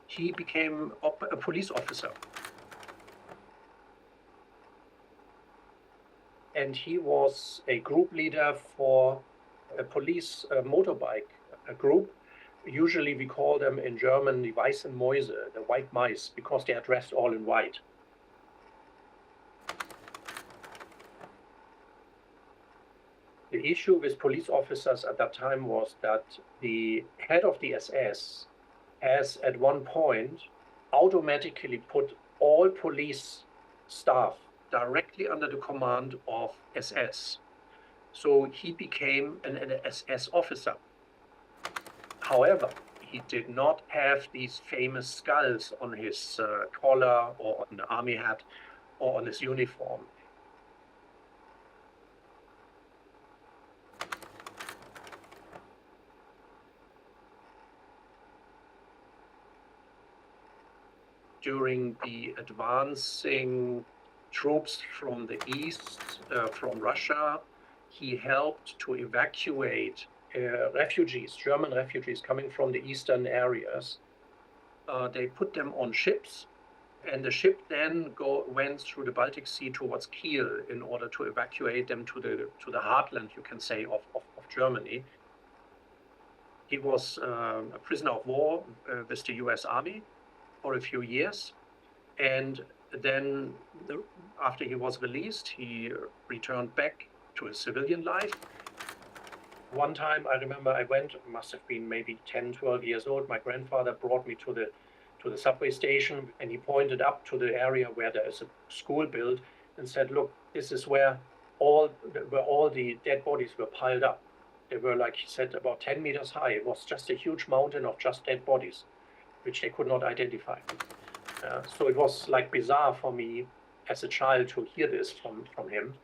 He became a police officer. And he was a group leader for a police motorbike group. Usually we call them in German die weißen Mäuse, the white mice, because they are dressed all in white. The issue with police officers at that time was that the head of the SS has at one point automatically put all police staff directly under the command of SS. So he became an SS officer. However, he did not have these famous skulls on his collar or on the army hat or on his uniform. During the advancing troops from the east, from Russia, he helped to evacuate refugees, German refugees coming from the eastern areas. They put them on ships, and the ship then went through the Baltic Sea towards Kiel in order to evacuate them to the heartland, you can say, of Germany. He was a prisoner of war with the US Army for a few years, and then after he was released, he returned back to his civilian life. One time I remember I went, must have been maybe 10, 12 years old. My grandfather brought me to the subway station, and he pointed up to the area where there is a school built and said, look, this is where all the dead bodies were piled up. They were, like he said, about 10 meters high. It was just a huge mountain of just dead bodies, which they could not identify. So it was like bizarre for me as a child to hear this from him.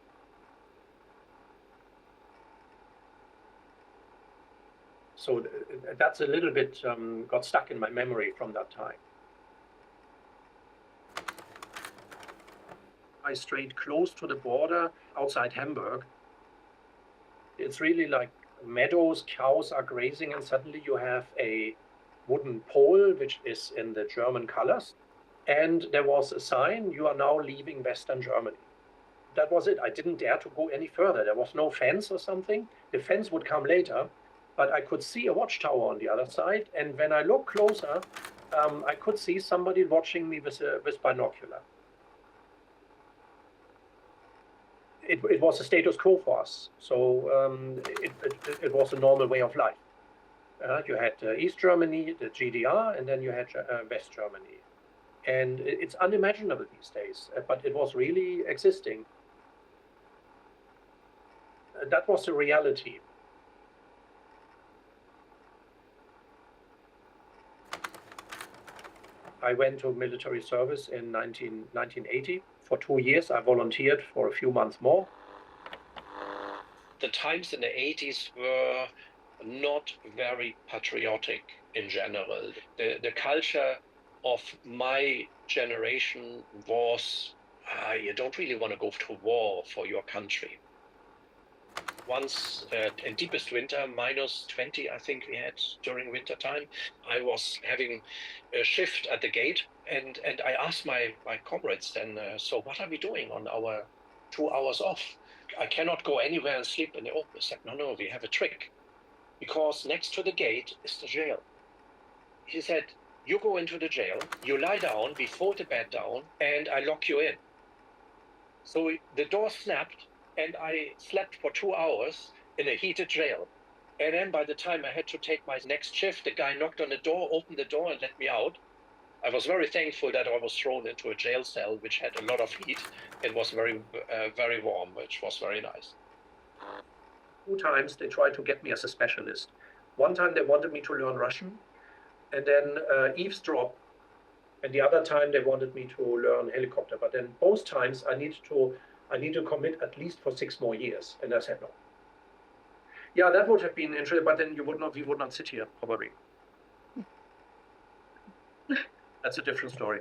So that's a little bit got stuck in my memory from that time. I strayed close to the border outside Hamburg. It's really like meadows, cows are grazing, and suddenly you have a wooden pole, which is in the German colors. And there was a sign, you are now leaving Western Germany. That was it. I didn't dare to go any further. There was no fence or something. The fence would come later, but I could see a watchtower on the other side. And when I looked closer, I could see somebody watching me with binocular. It was a status quo for us. So it was a normal way of life. You had East Germany, the GDR, and then you had West Germany. And it's unimaginable these days, but it was really existing. That was the reality. I went to military service in 1980. For 2 years, I volunteered for a few months more. The times in the 80s were not very patriotic in general. The culture of my generation was, you don't really want to go to war for your country. Once in deepest winter, minus 20, I think we had during winter time, I was having a shift at the gate, and I asked my comrades then, so what are we doing on our 2 hours off? I cannot go anywhere and sleep in the open. I said, no, we have a trick. Because next to the gate is the jail. He said, you go into the jail, you lie down, we fold the bed down, and I lock you in. So the door snapped, and I slept for 2 hours in a heated jail. And then by the time I had to take my next shift, the guy knocked on the door, opened the door, and let me out. I was very thankful that I was thrown into a jail cell, which had a lot of heat. It was very warm, which was very nice. 2 times they tried to get me as a specialist. One time they wanted me to learn Russian and then eavesdrop. And the other time they wanted me to learn helicopter. But then both times I need to commit at least for 6 more years. And I said no. Yeah, that would have been interesting, but then we would not sit here, probably. That's a different story.